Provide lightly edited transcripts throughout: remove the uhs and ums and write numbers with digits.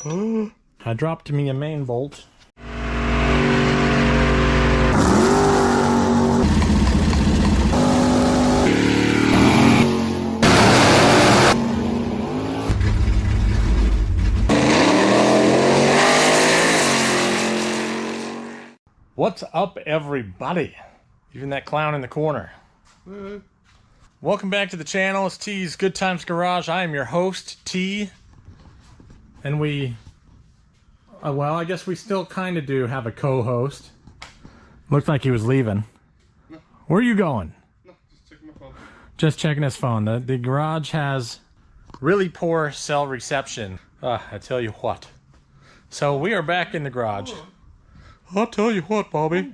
I dropped me a main bolt. What's up, everybody? Even that clown in the corner. Welcome back to the channel. It's T's Good Times Garage. I am your host, T. And we, well, I guess we still kind of do have a co-host. Looked like he was leaving. No. Where are you going? No, just checking my phone. Just checking his phone. The garage has really poor cell reception. I tell you what. So we are back in the garage. I'll tell you what, Bobby.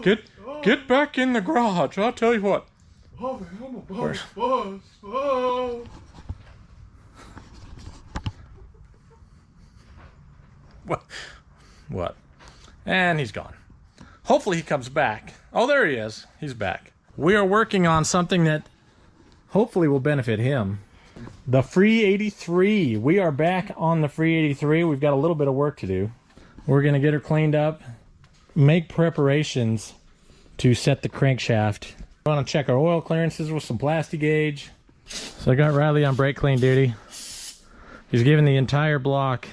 Get back in the garage. I'll tell you what. Bobby, I'm a Bobby boss. Oh. What? And he's gone. Hopefully he comes back. Oh, there he is. He's back. We are working on something that hopefully will benefit him. The Free 83. We are back on the Free 83. We've got a little bit of work to do. We're going to get her cleaned up, make preparations to set the crankshaft. We want to check our oil clearances with some plastic gauge. So I got Riley on brake clean duty. He's giving the entire block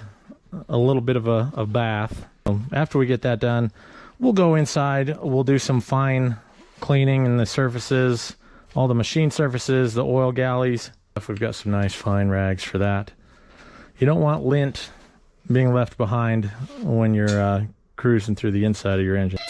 a little bit of a bath. After we get that done, we'll go inside. We'll do some fine cleaning in the surfaces, all the machine surfaces, the oil galleys. We've got some nice fine rags for that. You don't want lint being left behind when you're cruising through the inside of your engine.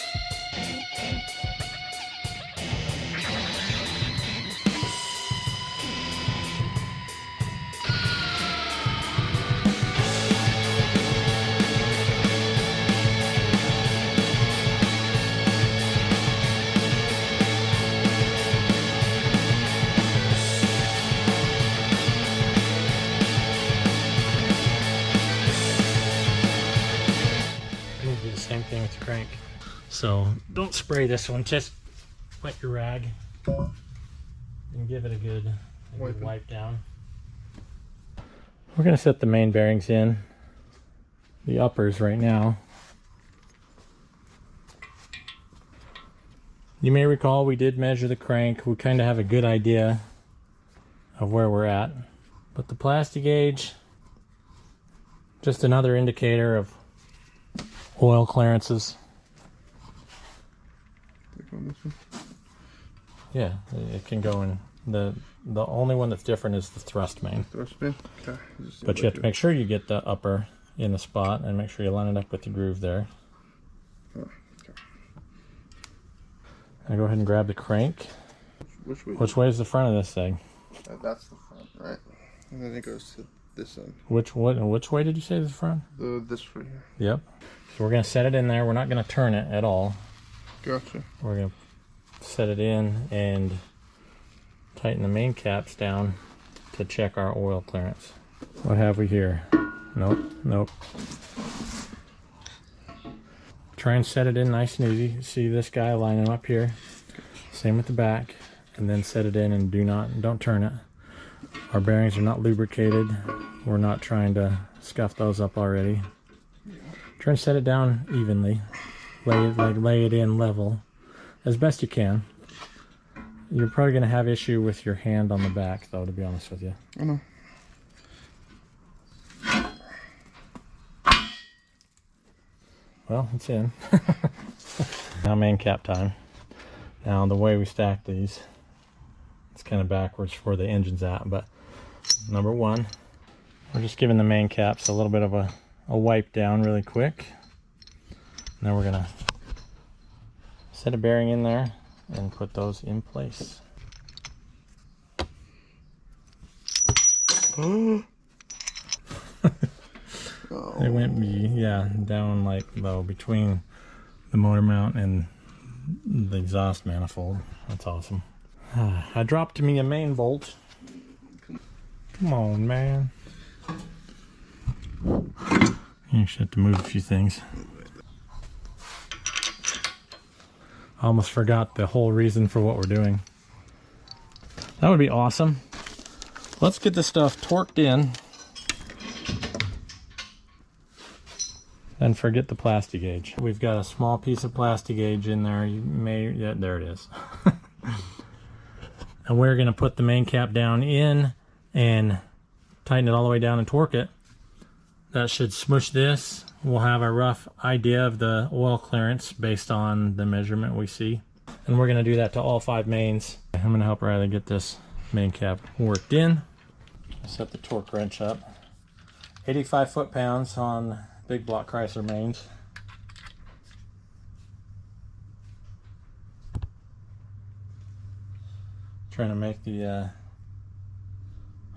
Same thing with the crank. So don't spray this one, just wet your rag and give it a good wipe down. We're going to set the main bearings in, the uppers right now. You may recall we did measure the crank. We kind of have a good idea of where we're at, but the plastic gauge, just another indicator of oil clearances. Yeah, it can go in. The only one that's different is the thrust main. Thrust main? Okay. But you have to make sure you get the upper in the spot and make sure you line it up with the groove there. Oh, okay. Now go ahead and grab the crank. Which way is the front of this thing? That's the front, right? And then it goes to this end. Which way did you say is the front? This right here. Yep. So we're going to set it in there. We're not going to turn it at all. Gotcha. We're going to set it in and tighten the main caps down to check our oil clearance. What have we here? Nope. Try and set it in nice and easy. See this guy lining up here? Same with the back. And then set it in and don't turn it. Our bearings are not lubricated. We're not trying to scuff those up already. Try and set it down evenly. Lay it in level as best you can. You're probably going to have issue with your hand on the back, though, to be honest with you. I know. Well, it's in. Now main cap time. Now the way we stack these, it's kind of backwards for where the engine's at, but number one, we're just giving the main caps a little bit of a wipe down really quick. Now we're gonna set a bearing in there and put those in place. Oh. It went down like low between the motor mount and the exhaust manifold. That's awesome. I dropped me a main bolt. Come on, man. You should have to move a few things. I almost forgot the whole reason for what we're doing. That would be awesome. Let's get this stuff torqued in. And forget the plastic gauge. We've got a small piece of plastic gauge in there. You may, yeah, there it is. And we're going to put the main cap down in and tighten it all the way down and torque it. That should smush this. We'll have a rough idea of the oil clearance based on the measurement we see. And we're going to do that to all 5 mains. I'm going to help Riley get this main cap worked in. Set the torque wrench up. 85 foot-pounds on big block Chrysler mains. Trying to make the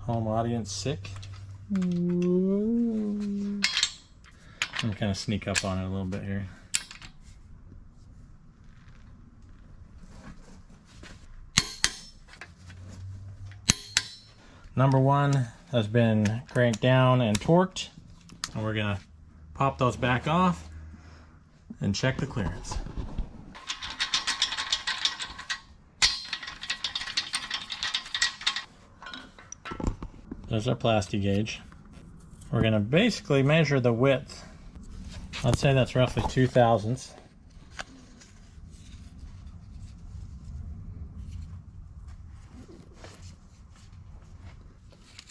home audience sick. I'm kind of sneak up on it a little bit here. Number 1 has been cranked down and torqued, and we're gonna pop those back off and check the clearance. There's our plastic gauge. We're going to basically measure the width. I'd say that's roughly 2 thousandths.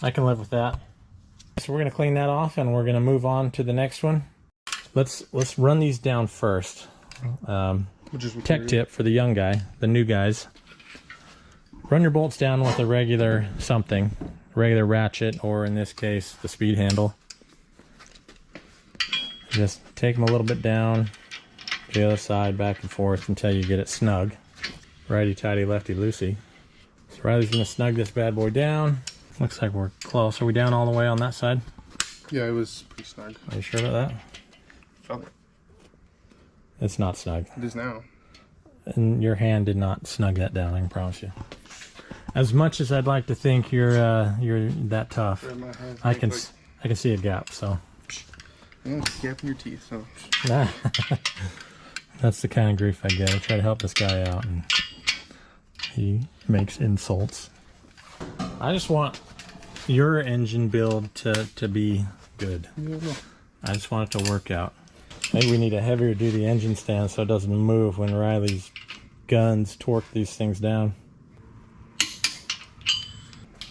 I can live with that. So we're going to clean that off and we're going to move on to the next one. Let's run these down first. Tech tip for the young guy, the new guys. Run your bolts down with a regular something. Regular ratchet, or in this case the speed handle. Just take them a little bit down the other side, back and forth until you get it snug. Righty tighty, lefty loosey. So Riley's gonna snug this bad boy down. Looks like we're close. Are we down all the way on that side? Yeah, it was pretty snug. Are you sure about that? Felt it. It's not snug. It is now. And your hand did not snug that down, I can promise you. As much as I'd like to think you're that tough, I can see a gap. So yeah, gap in your teeth. So that's the kind of grief I get. I try to help this guy out, and he makes insults. I just want your engine build to be good. I just want it to work out. Maybe we need a heavier duty engine stand so it doesn't move when Riley's guns torque these things down.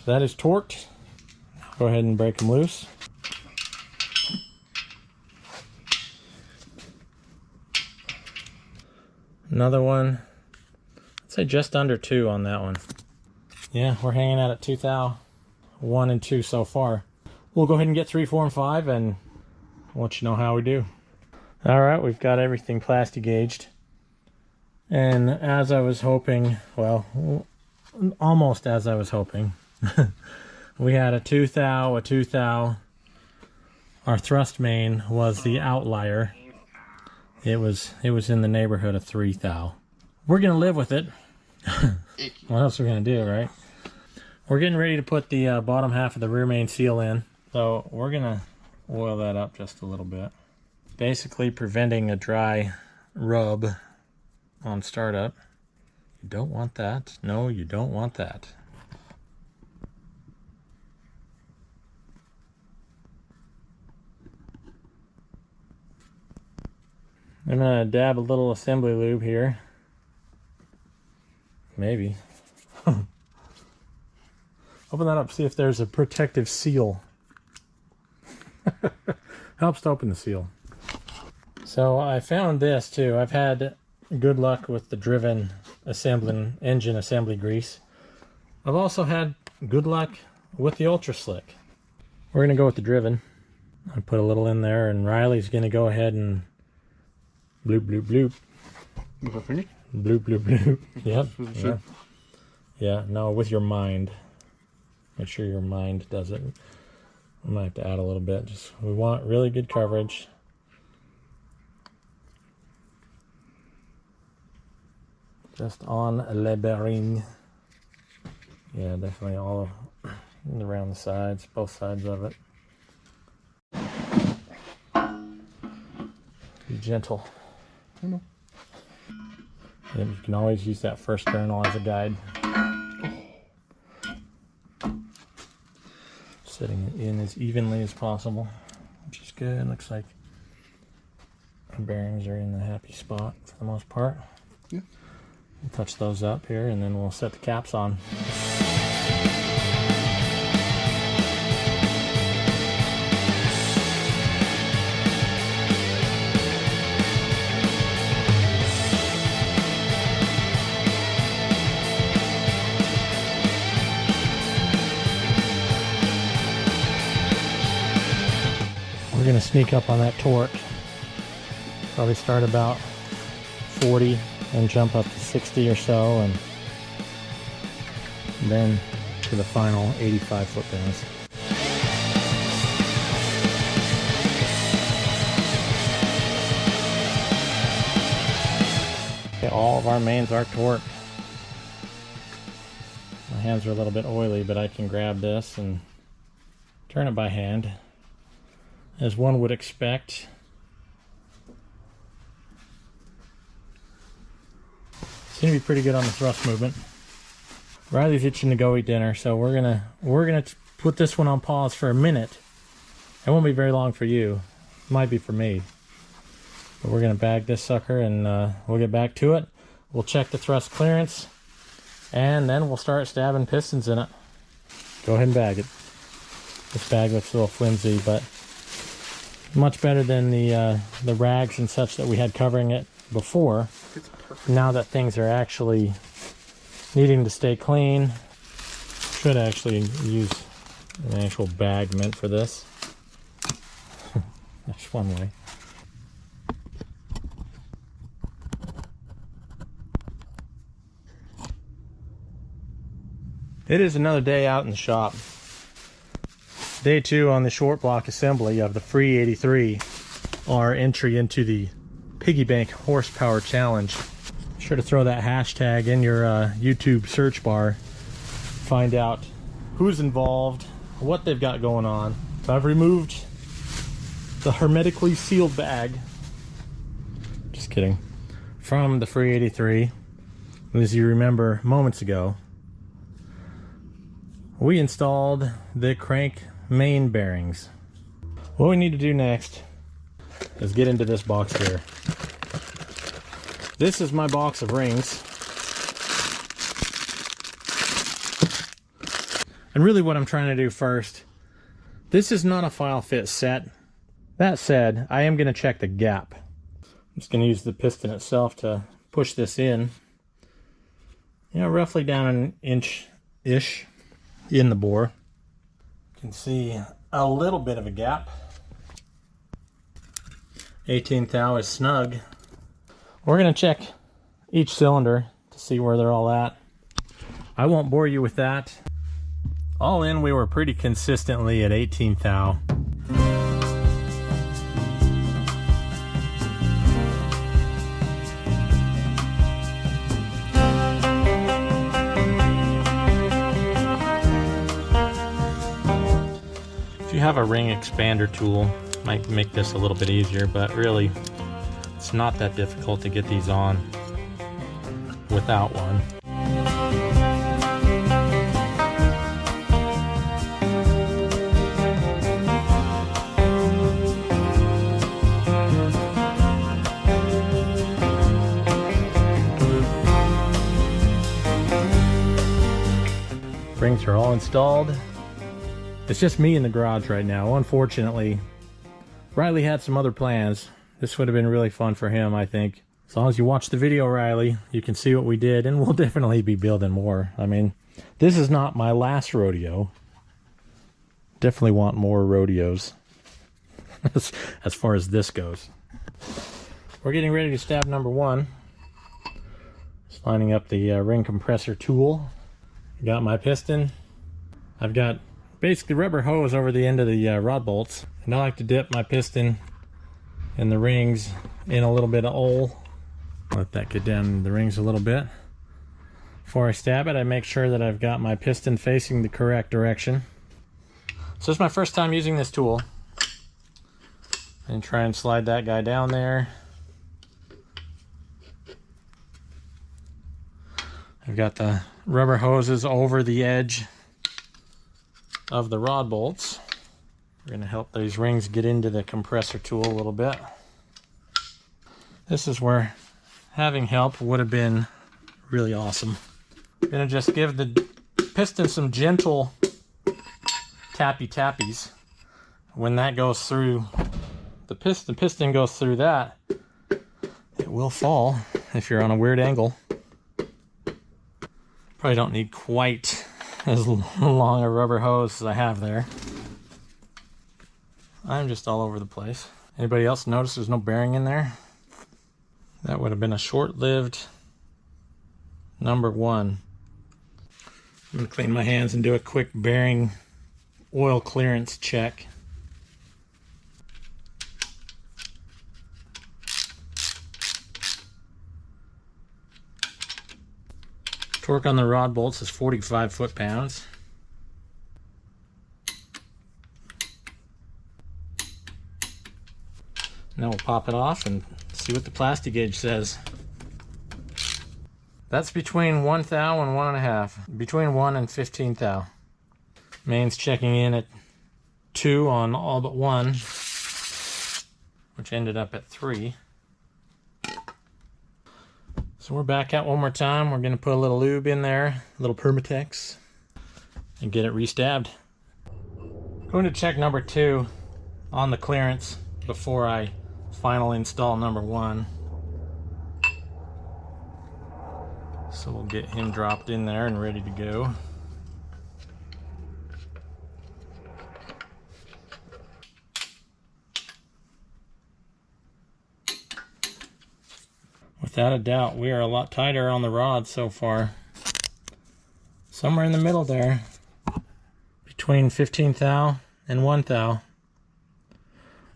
That is torqued. Go ahead and break them loose. Another one. I'd say just under 2 on that one. Yeah, we're hanging out at 2 thou. 1 and 2 so far. We'll go ahead and get 3, 4, and 5 and I'll let you know how we do. Alright, we've got everything plastic gauged. And as I was hoping, well, almost as I was hoping, we had a 2 thou, a 2 thou. Our thrust main was the outlier. It was in the neighborhood of 3 thou. We're gonna live with it. What else are we gonna do, right? We're getting ready to put the bottom half of the rear main seal in, so we're gonna oil that up just a little bit, basically preventing a dry rub on startup. You don't want that. No, you don't want that. I'm gonna dab a little assembly lube here. Maybe. Open that up, see if there's a protective seal. Helps to open the seal. So I found this too. I've had good luck with the driven engine assembly grease. I've also had good luck with the Ultra Slick. We're gonna go with the driven. I put a little in there, and Riley's gonna go ahead and bloop bloop bloop. With a finger? Bloop bloop bloop. Yep. Yeah, no, with your mind. Make sure your mind does it. I might have to add a little bit. Just, we want really good coverage. Just on le bearing. Yeah, definitely all around the sides, both sides of it. Be gentle. I know. Yeah, you can always use that first kernel as a guide. Setting it in as evenly as possible, which is good. Looks like bearings are in the happy spot for the most part. Yeah. We'll touch those up here and then we'll set the caps on. We're going to sneak up on that torque. Probably start about 40 and jump up to 60 or so, and then to the final 85 foot-pounds. Okay, all of our mains are torqued. My hands are a little bit oily, but I can grab this and turn it by hand, as one would expect. Seem to be pretty good on the thrust movement. Riley's itching to go eat dinner, so we're gonna put this one on pause for a minute. It won't be very long for you. It might be for me. But we're gonna bag this sucker and we'll get back to it. We'll check the thrust clearance, and then we'll start stabbing pistons in it. Go ahead and bag it. This bag looks a little flimsy, but much better than the rags and such that we had covering it before. Now that things are actually needing to stay clean, should actually use an actual bag meant for this. That's one way. It is another day out in the shop. Day 2 on the short block assembly of the Free 83, our entry into the Piggy Bank Horsepower Challenge. Be sure to throw that hashtag in your YouTube search bar. Find out who's involved, what they've got going on. So I've removed the hermetically sealed bag, just kidding, from the Free 83. As you remember moments ago, we installed the crank main bearings. What we need to do next is get into this box here. This is my box of rings. And really what I'm trying to do first, this is not a file fit set. That said, I am going to check the gap. I'm just going to use the piston itself to push this in. You know, roughly down an inch-ish in the bore. You can see a little bit of a gap. 18th thou is snug. We're going to check each cylinder to see where they're all at. I won't bore you with that. All in, we were pretty consistently at 18th thou. If you have a ring expander tool, it might make this a little bit easier, but really it's not that difficult to get these on without one. Rings are all installed. It's just me in the garage right now. Unfortunately, Riley had some other plans. This would have been really fun for him, I think. As long as you watch the video, Riley, you can see what we did, and we'll definitely be building more. I mean, this is not my last rodeo. Definitely want more rodeos as far as this goes. We're getting ready to stab number 1. Just lining up the ring compressor tool. Got my piston. I've got basically rubber hose over the end of the rod bolts, and I like to dip my piston and the rings in a little bit of oil. Let that get down the rings a little bit. Before I stab it, I make sure that I've got my piston facing the correct direction. So this is my first time using this tool. And try and slide that guy down there. I've got the rubber hoses over the edge of the rod bolts. We're going to help these rings get into the compressor tool a little bit. This is where having help would have been really awesome. I'm gonna just give the piston some gentle tappies. When that goes through the piston goes through that, it will fall if you're on a weird angle. Probably don't need quite as long a rubber hose as I have there. I'm just all over the place. Anybody else notice there's no bearing in there? That would have been a short-lived number one. I'm gonna clean my hands and do a quick bearing oil clearance check. Torque on the rod bolts is 45 foot-pounds. Now we'll pop it off and see what the plastic gauge says. That's between 1 thou and 1.5. Between 1 and 15 thou. Main's checking in at 2 on all but 1, which ended up at 3. So we're back out one more time. We're going to put a little lube in there, a little Permatex, and get it re-stabbed. Going to check number 2 on the clearance before I final install number 1. So we'll get him dropped in there and ready to go. Without a doubt, we are a lot tighter on the rod so far. Somewhere in the middle there, between 15 thou and 1 thou.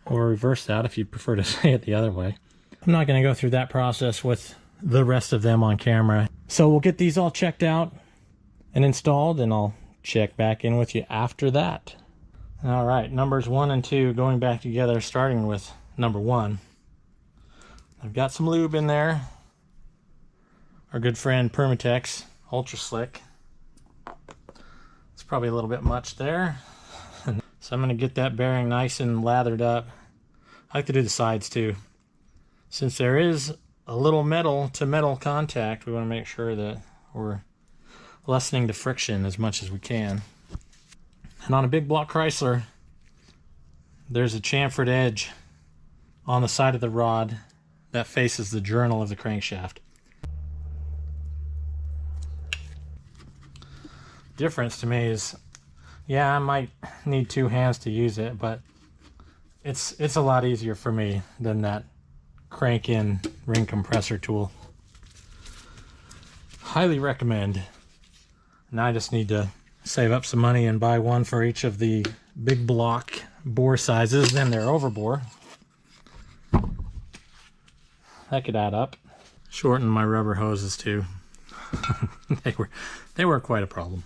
Or reverse that if you prefer to say it the other way. I'm not going to go through that process with the rest of them on camera. So we'll get these all checked out and installed, and I'll check back in with you after that. All right, numbers 1 and 2 going back together, starting with number 1. I've got some lube in there. Our good friend Permatex Ultra Slick. It's probably a little bit much there. So I'm going to get that bearing nice and lathered up. I like to do the sides too. Since there is a little metal to metal contact, we want to make sure that we're lessening the friction as much as we can. And on a big block Chrysler, there's a chamfered edge on the side of the rod that faces the journal of the crankshaft. Difference to me is, yeah, I might need 2 hands to use it, but it's a lot easier for me than that crank-in ring compressor tool. Highly recommend. Now I just need to save up some money and buy one for each of the big block bore sizes, then they're overbore. That could add up. Shorten my rubber hoses too. they were quite a problem.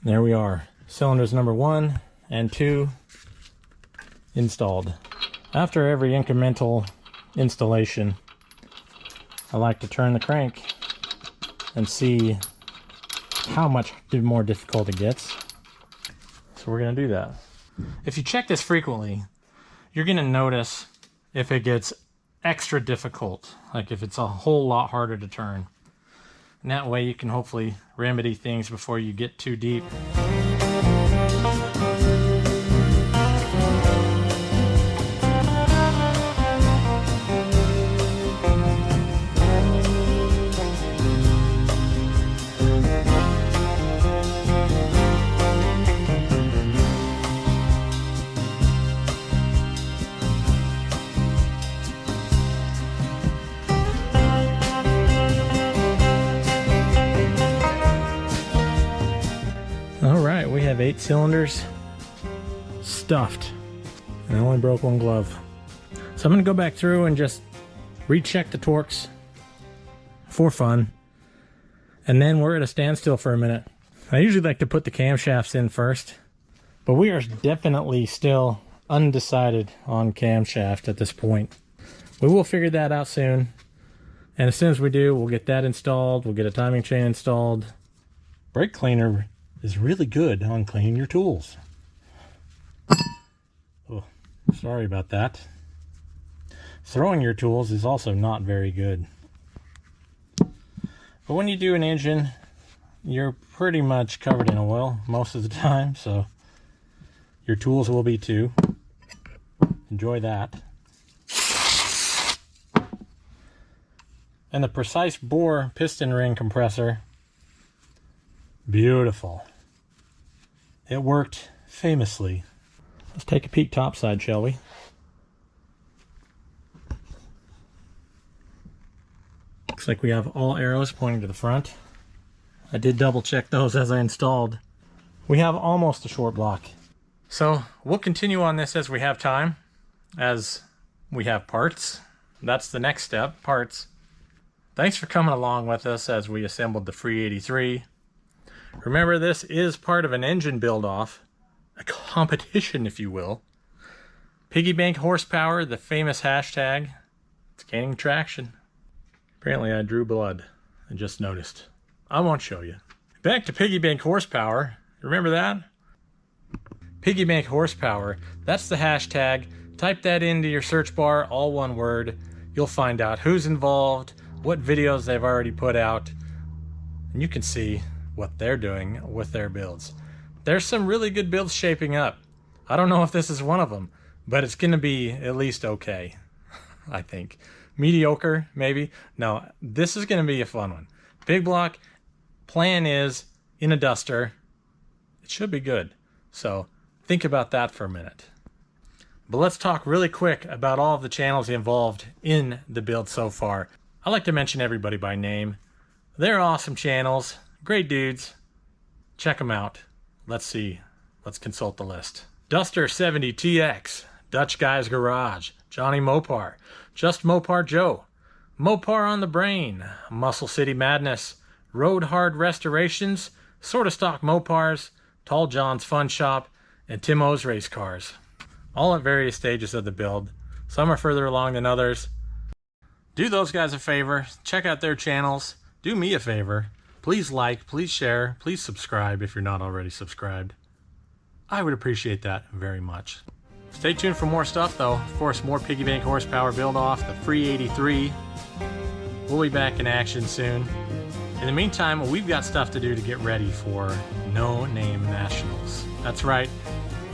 There we are. Cylinders number 1 and 2 installed. After every incremental installation, I like to turn the crank and see how much more difficult it gets. So we're going to do that. If you check this frequently, you're going to notice if it gets extra difficult, like if it's a whole lot harder to turn. And that way you can hopefully remedy things before you get too deep. Alright, we have 8 cylinders stuffed, and I only broke 1 glove. So I'm going to go back through and just recheck the torques for fun, and then we're at a standstill for a minute. I usually like to put the camshafts in first, but we are definitely still undecided on camshaft at this point. We will figure that out soon, and as soon as we do, we'll get that installed, we'll get a timing chain installed. Brake cleaner is really good on cleaning your tools. Sorry about that. Throwing your tools is also not very good. But when you do an engine, you're pretty much covered in oil most of the time, so your tools will be too. Enjoy that. And the precise bore piston ring compressor, beautiful. It worked famously. Let's take a peek topside, shall we? Looks like we have all arrows pointing to the front. I did double check those as I installed. We have almost a short block. So we'll continue on this as we have time, as we have parts. That's the next step, parts. Thanks for coming along with us as we assembled the Free 83. Remember, this is part of an engine build-off, a competition, if you will. Piggy bank horsepower, the famous hashtag. It's gaining traction. Apparently I drew blood. I just noticed. I won't show you. Back to piggy bank horsepower. Remember that? Piggy bank horsepower, that's the hashtag. Type that into your search bar, all one word. You'll find out who's involved, what videos they've already put out, and you can see what they're doing with their builds. There's some really good builds shaping up. I don't know if this is one of them, but it's going to be at least okay, I think. Mediocre, maybe. No, this is going to be a fun one. Big block, plan is in a duster. It should be good. So think about that for a minute. But let's talk really quick about all of the channels involved in the build so far. I like to mention everybody by name. They're awesome channels, great dudes. Check them out. Let's see. Let's consult the list. Duster 70 TX, Dutch Guy's Garage, Johnny Mopar, Just Mopar Joe, Mopar on the Brain, Muscle City Madness, Road Hard Restorations, Sorta Stock Mopars, Tall John's Fun Shop, and Tim O's Race Cars. All at various stages of the build. Some are further along than others. Do those guys a favor, check out their channels. Do me a favor. Please like, please share, please subscribe if you're not already subscribed. I would appreciate that very much. Stay tuned for more stuff though. Of course, more piggy bank horsepower build off, the Free 83. We'll be back in action soon. In the meantime, we've got stuff to do to get ready for No Name Nationals. That's right,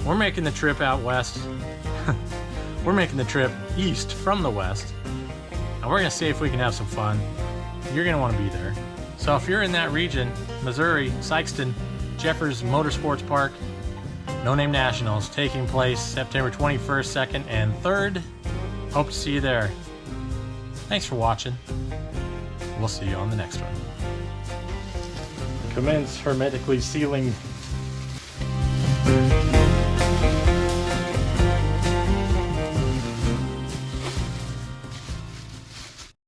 we're making the trip out west. We're making the trip east from the west. And we're gonna see if we can have some fun. You're gonna wanna be there. So if you're in that region, Missouri, Sikeston, Jeffers Motorsports Park, No Name Nationals taking place September 21st, 2nd, and 3rd. Hope to see you there. Thanks for watching. We'll see you on the next one. Commence hermetically sealing.